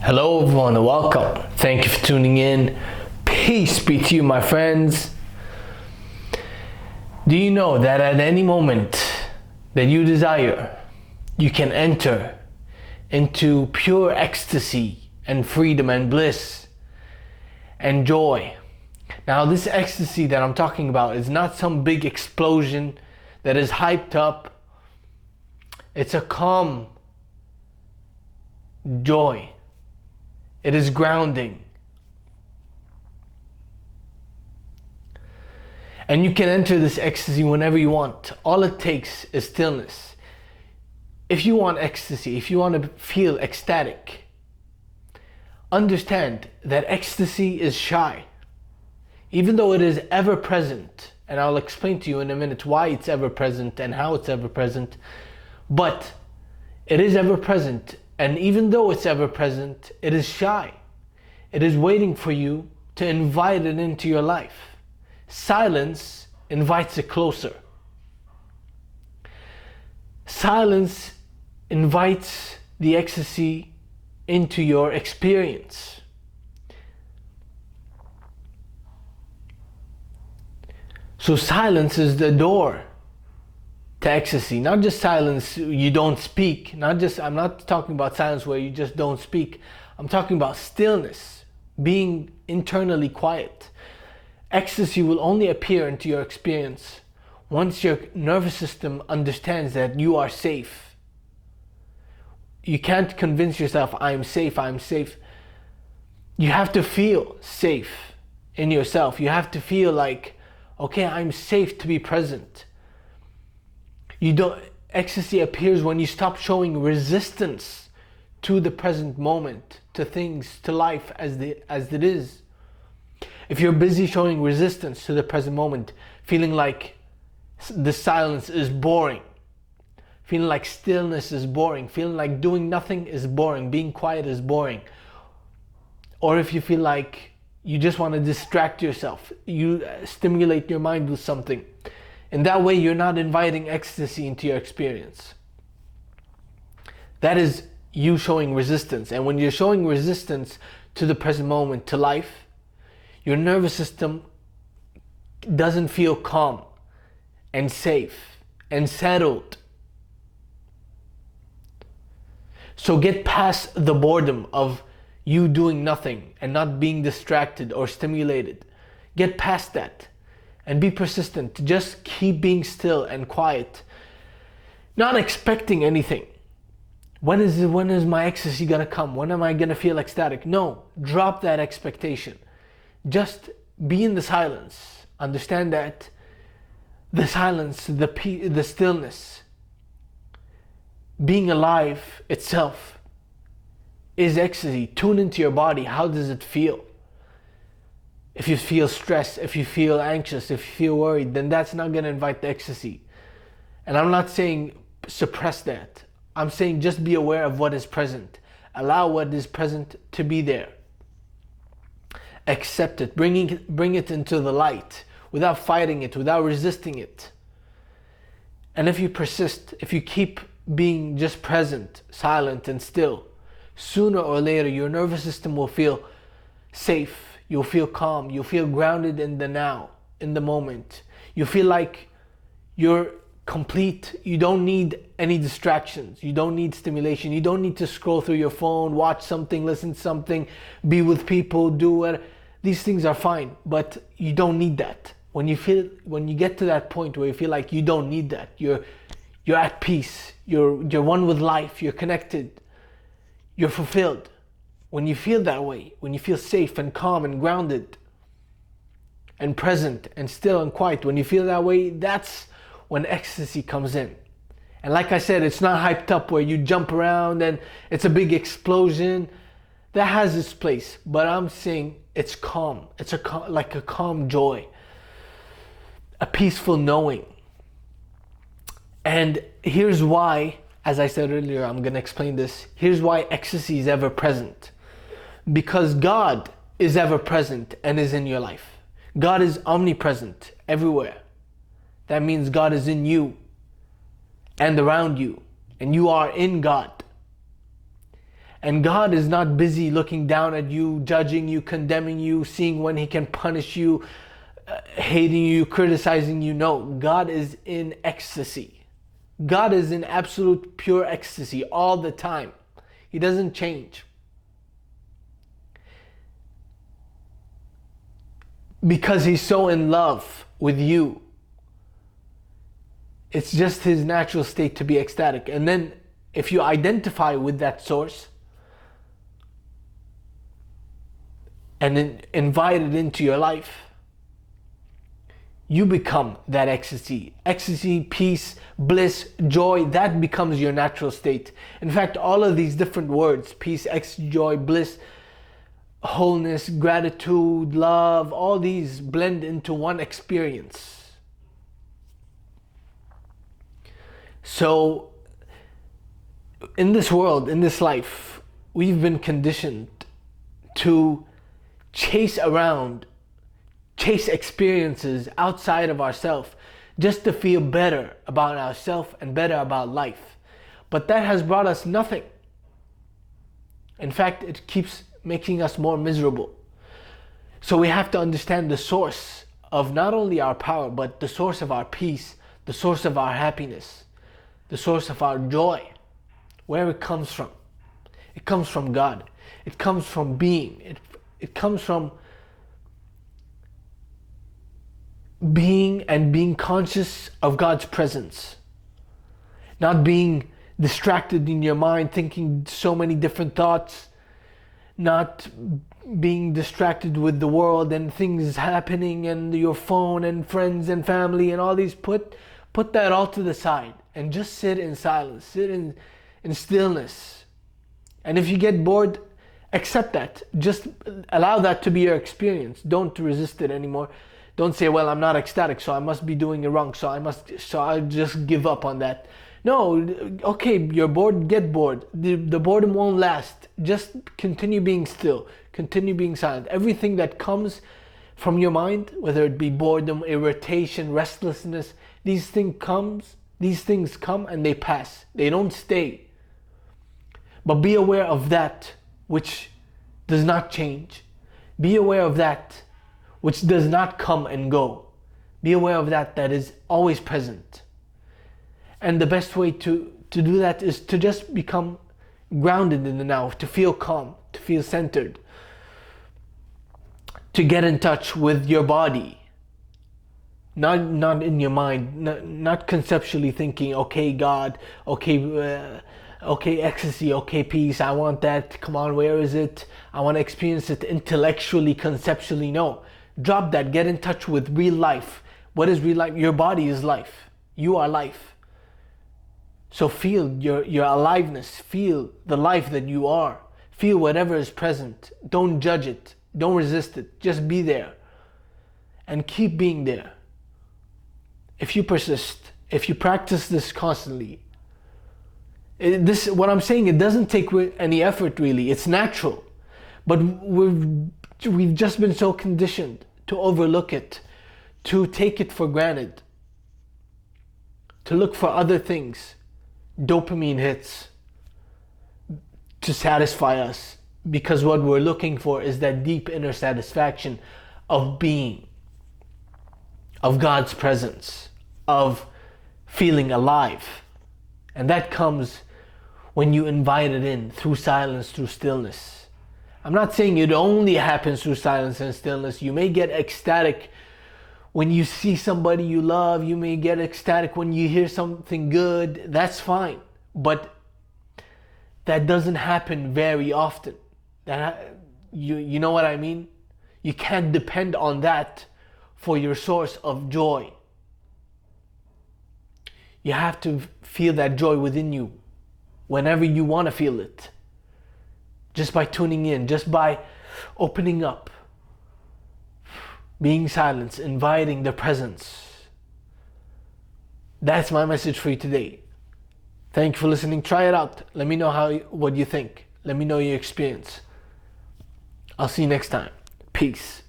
Hello everyone and welcome. Thank you for tuning in. Peace be to you, my friends. Do you know that at any moment that you desire, you can enter into pure ecstasy and freedom and bliss and joy? Now, this ecstasy that I'm talking about is not some big explosion that is hyped up. It's a calm joy. It is grounding. And you can enter this ecstasy whenever you want. All it takes is stillness. If you want ecstasy, if you want to feel ecstatic, understand that ecstasy is shy. Even though it is ever present, and I'll explain to you in a minute why it's ever present and how it's ever present, but it is ever present. And even though it's ever present, it is shy. It is waiting for you to invite it into your life. Silence invites it closer. Silence invites the ecstasy into your experience. So silence is the door to ecstasy. Not just silence, you don't speak. I'm not talking about silence where you just don't speak. I'm talking about stillness, being internally quiet. Ecstasy will only appear into your experience once your nervous system understands that you are safe. You can't convince yourself, I'm safe, I'm safe. You have to feel safe in yourself. You have to feel like, okay, I'm safe to be present. Ecstasy appears when you stop showing resistance to the present moment, to things, to life as it is. If you're busy showing resistance to the present moment, feeling like the silence is boring, feeling like stillness is boring, feeling like doing nothing is boring, being quiet is boring, or if you feel like you just want to distract yourself, you stimulate your mind with something. In that way, you're not inviting ecstasy into your experience. That is you showing resistance. And when you're showing resistance to the present moment, to life, your nervous system doesn't feel calm and safe and settled. So get past the boredom of you doing nothing and not being distracted or stimulated. Get past that. And be persistent. Just keep being still and quiet. Not expecting anything. When is my ecstasy gonna come? When am I gonna feel ecstatic? No, drop that expectation. Just be in the silence. Understand that the silence, the stillness, being alive itself is ecstasy. Tune into your body. How does it feel? If you feel stressed, if you feel anxious, if you feel worried, then that's not going to invite the ecstasy. And I'm not saying suppress that. I'm saying just be aware of what is present. Allow what is present to be there. Accept it. Bring it into the light without fighting it, without resisting it. And if you persist, if you keep being just present, silent and still, sooner or later your nervous system will feel safe. You'll feel calm. You'll feel grounded in the now, in the moment. You feel like you're complete. You don't need any distractions. You don't need stimulation. You don't need to scroll through your phone, watch something, listen to something, be with people, do what. These things are fine, but you don't need that. When you get to that point where you feel like you don't need that, you're at peace. You're one with life. You're connected. You're fulfilled. When you feel that way, when you feel safe and calm and grounded and present and still and quiet, when you feel that way, that's when ecstasy comes in. And like I said, it's not hyped up where you jump around and it's a big explosion. That has its place, but I'm saying it's calm. It's like a calm joy, a peaceful knowing. And here's why, as I said earlier, I'm going to explain this. Here's why ecstasy is ever present. Because God is ever present and is in your life. God is omnipresent everywhere. That means God is in you and around you, and you are in God. And God is not busy looking down at you, judging you, condemning you, seeing when He can punish you, hating you, criticizing you. No, God is in ecstasy. God is in absolute pure ecstasy all the time. He doesn't change. Because He's so in love with you. It's just His natural state to be ecstatic. And then if you identify with that source and then invite it into your life, you become that ecstasy. Ecstasy, peace, bliss, joy, that becomes your natural state. In fact, all of these different words, peace, ecstasy, joy, bliss, wholeness, gratitude, love, all these blend into one experience. So, in this world, in this life, we've been conditioned to chase experiences outside of ourselves just to feel better about ourselves and better about life. But that has brought us nothing. In fact, it keeps making us more miserable. So we have to understand the source of not only our power, but the source of our peace, the source of our happiness, the source of our joy, where it comes from. It comes from God. It comes from being. It comes from being and being conscious of God's presence. Not being distracted in your mind, thinking so many different thoughts, not being distracted with the world and things happening and your phone and friends and family and all these. Put that all to the side and just sit in silence, sit in stillness. And if you get bored, accept that. Just allow that to be your experience. Don't resist it anymore. Don't say, well, I'm not ecstatic, so I must be doing it wrong, so I'll just give up on that. No, okay, you're bored, get bored. The boredom won't last. Just continue being still. Continue being silent. Everything that comes from your mind, whether it be boredom, irritation, restlessness, these things come and they pass. They don't stay. But be aware of that which does not change. Be aware of that which does not come and go. Be aware of that is always present. And the best way to do that is to just become grounded in the now, to feel calm, to feel centered, to get in touch with your body. Not in your mind, not conceptually thinking, okay, God, okay, ecstasy, okay, peace, I want that, come on, where is it? I want to experience it intellectually, conceptually. No, drop that, get in touch with real life. What is real life? Your body is life. You are life. So feel your aliveness, feel the life that you are. Feel whatever is present. Don't judge it, don't resist it, just be there. And keep being there. If you persist, if you practice this constantly, what I'm saying, it doesn't take any effort really, it's natural. But we've just been so conditioned to overlook it, to take it for granted, to look for other things, dopamine hits, to satisfy us, because what we're looking for is that deep inner satisfaction of being, of God's presence, of feeling alive. And that comes when you invite it in through silence, through stillness. I'm not saying it only happens through silence and stillness. You may get ecstatic when you see somebody you love. You may get ecstatic when you hear something good. That's fine. But that doesn't happen very often. You know what I mean? You can't depend on that for your source of joy. You have to feel that joy within you whenever you want to feel it. Just by tuning in, just by opening up, being silent, inviting the presence. That's my message for you today. Thank you for listening. Try it out. Let me know what you think. Let me know your experience. I'll see you next time. Peace.